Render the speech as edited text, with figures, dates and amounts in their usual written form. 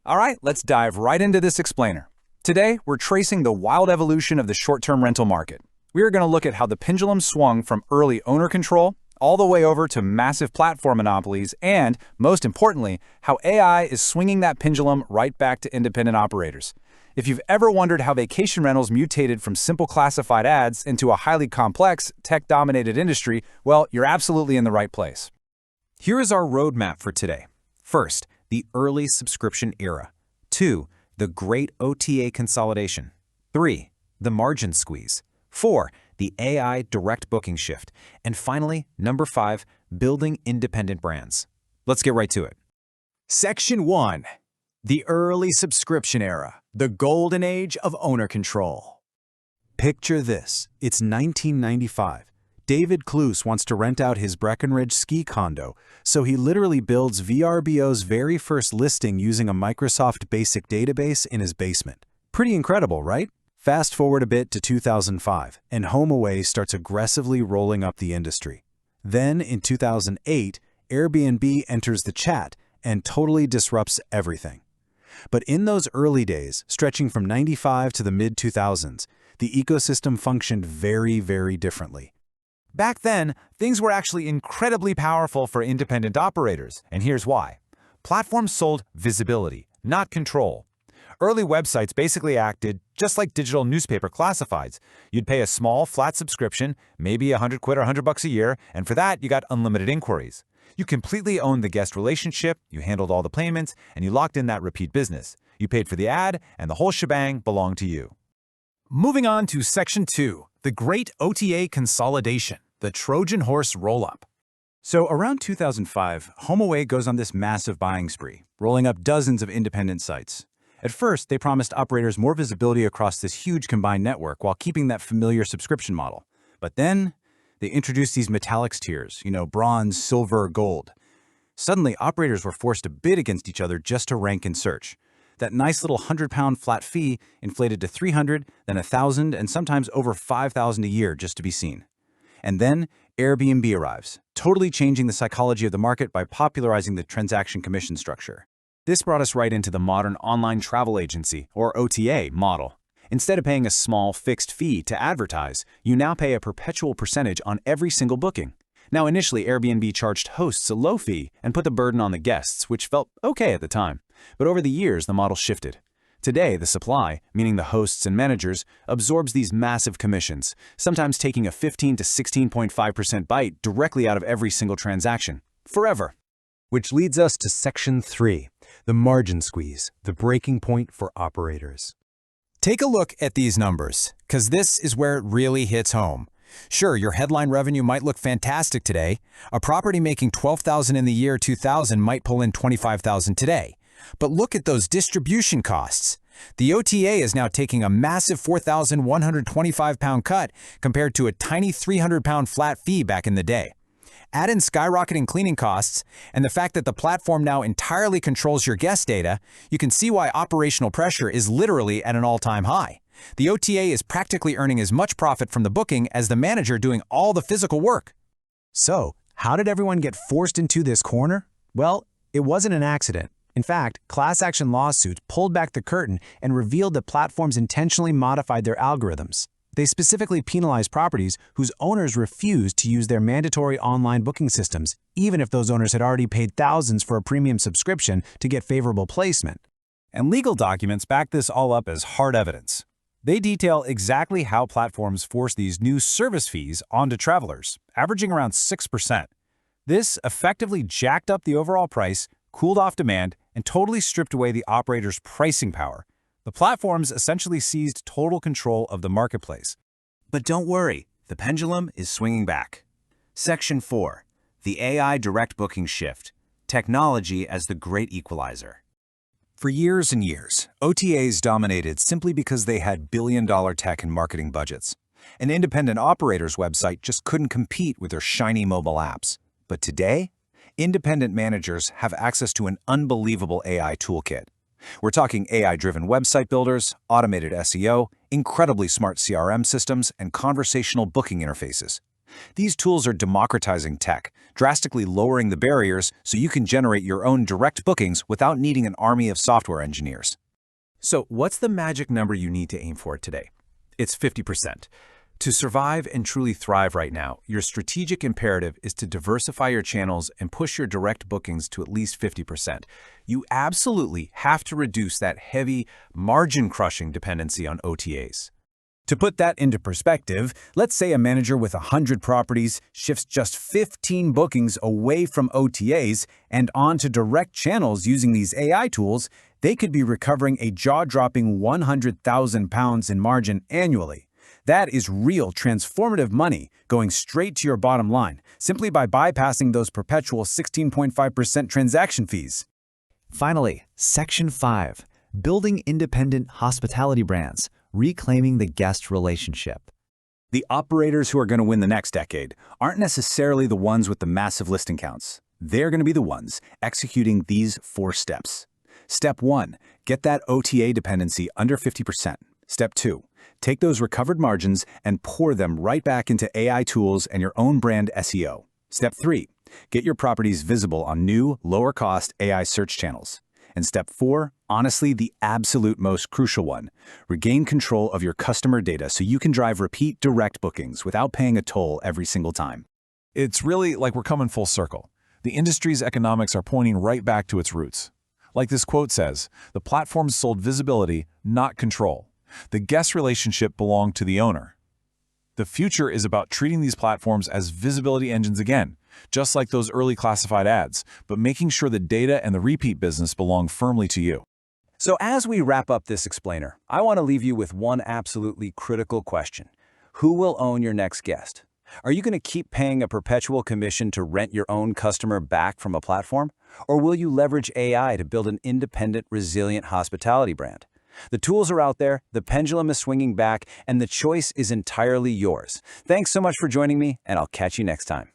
All right, let's dive right into this explainer. Today, we're tracing the wild evolution of the short-term rental market. We are going to look at how the pendulum swung from early owner control all the way over to massive platform monopolies and, most importantly, how AI is swinging that pendulum right back to independent operators. If you've ever wondered how vacation rentals mutated from simple classified ads into a highly complex, tech-dominated industry, well, you're absolutely in the right place. Here is our roadmap for today. First, the early subscription era. 2, the great OTA consolidation. 3, the margin squeeze. 4, the AI direct booking shift. And finally, number 5, building independent brands. Let's get right to it. Section 1. The early subscription era, the golden age of owner control. Picture this. It's 1995. David Kloos wants to rent out his Breckenridge ski condo, so he literally builds VRBO's very first listing using a Microsoft Basic database in his basement. Pretty incredible, right? Fast forward a bit to 2005, and HomeAway starts aggressively rolling up the industry. Then, in 2008, Airbnb enters the chat and totally disrupts everything. But in those early days, stretching from 95 to the mid-2000s, the ecosystem functioned very, very differently. Back then, things were actually incredibly powerful for independent operators, and here's why. Platforms sold visibility, not control. Early websites basically acted just like digital newspaper classifieds. You'd pay a small, flat subscription, maybe $100 or $100 a year, and for that, you got unlimited inquiries. You completely owned the guest relationship, you handled all the payments, and you locked in that repeat business. You paid for the ad, and the whole shebang belonged to you. Moving on to Section 2, the Great OTA Consolidation, the Trojan Horse Roll-Up. So around 2005, HomeAway goes on this massive buying spree, rolling up dozens of independent sites. At first, they promised operators more visibility across this huge combined network while keeping that familiar subscription model. But then, they introduced these metallics tiers, bronze, silver, gold. Suddenly, operators were forced to bid against each other just to rank in search. That nice little 100-pound flat fee inflated to $300, then $1,000, and sometimes over $5,000 a year just to be seen. And then, Airbnb arrives, totally changing the psychology of the market by popularizing the transaction commission structure. This brought us right into the modern online travel agency, or OTA, model. Instead of paying a small, fixed fee to advertise, you now pay a perpetual percentage on every single booking. Now, initially, Airbnb charged hosts a low fee and put the burden on the guests, which felt okay at the time. But over the years, the model shifted. Today, the supply, meaning the hosts and managers, absorbs these massive commissions, sometimes taking a 15 to 16.5% bite directly out of every single transaction, forever. Which leads us to Section 3, the margin squeeze, the breaking point for operators. Take a look at these numbers, because this is where it really hits home. Sure, your headline revenue might look fantastic today. A property making $12,000 in the year 2000 might pull in $25,000 today. But look at those distribution costs. The OTA is now taking a massive 4,125-pound cut compared to a tiny 300-pound flat fee back in the day. Add in skyrocketing cleaning costs and the fact that the platform now entirely controls your guest data, you can see why operational pressure is literally at an all-time high. The OTA is practically earning as much profit from the booking as the manager doing all the physical work. So, how did everyone get forced into this corner? Well, it wasn't an accident. In fact, class action lawsuits pulled back the curtain and revealed that platforms intentionally modified their algorithms. They specifically penalized properties whose owners refused to use their mandatory online booking systems, even if those owners had already paid thousands for a premium subscription to get favorable placement. And legal documents back this all up as hard evidence. They detail exactly how platforms force these new service fees onto travelers, averaging around 6%. This effectively jacked up the overall price, cooled off demand, and totally stripped away the operator's pricing power. The platforms essentially seized total control of the marketplace. But don't worry, the pendulum is swinging back. Section 4, the AI direct booking shift, technology as the great equalizer. For years and years, OTAs dominated simply because they had billion-dollar tech and marketing budgets. An independent operator's website just couldn't compete with their shiny mobile apps. But today, independent managers have access to an unbelievable AI toolkit. We're talking AI-driven website builders, automated SEO, incredibly smart CRM systems, and conversational booking interfaces. These tools are democratizing tech, drastically lowering the barriers so you can generate your own direct bookings without needing an army of software engineers. So what's the magic number you need to aim for today? It's 50%. To survive and truly thrive right now, your strategic imperative is to diversify your channels and push your direct bookings to at least 50%. You absolutely have to reduce that heavy, margin-crushing dependency on OTAs. To put that into perspective, let's say a manager with 100 properties shifts just 15 bookings away from OTAs and onto direct channels using these AI tools. They could be recovering a jaw-dropping £100,000 in margin annually. That is real transformative money going straight to your bottom line, simply by bypassing those perpetual 16.5% transaction fees. Finally, Section 5, Building Independent Hospitality Brands, Reclaiming the Guest Relationship. The operators who are going to win the next decade aren't necessarily the ones with the massive listing counts. They're going to be the ones executing these 4 steps. Step 1, get that OTA dependency under 50%. Step 2, take those recovered margins and pour them right back into AI tools and your own brand SEO. Step 3, get your properties visible on new, lower-cost AI search channels. And step 4, honestly the absolute most crucial one, regain control of your customer data so you can drive repeat direct bookings without paying a toll every single time. It's really like we're coming full circle. The industry's economics are pointing right back to its roots. Like this quote says, the platforms sold visibility, not control. The guest relationship belonged to the owner. The future is about treating these platforms as visibility engines again, just like those early classified ads, but making sure the data and the repeat business belong firmly to you. So as we wrap up this explainer, I want to leave you with one absolutely critical question. Who will own your next guest? Are you going to keep paying a perpetual commission to rent your own customer back from a platform? Or will you leverage AI to build an independent, resilient hospitality brand? The tools are out there, the pendulum is swinging back, and the choice is entirely yours. Thanks so much for joining me, and I'll catch you next time.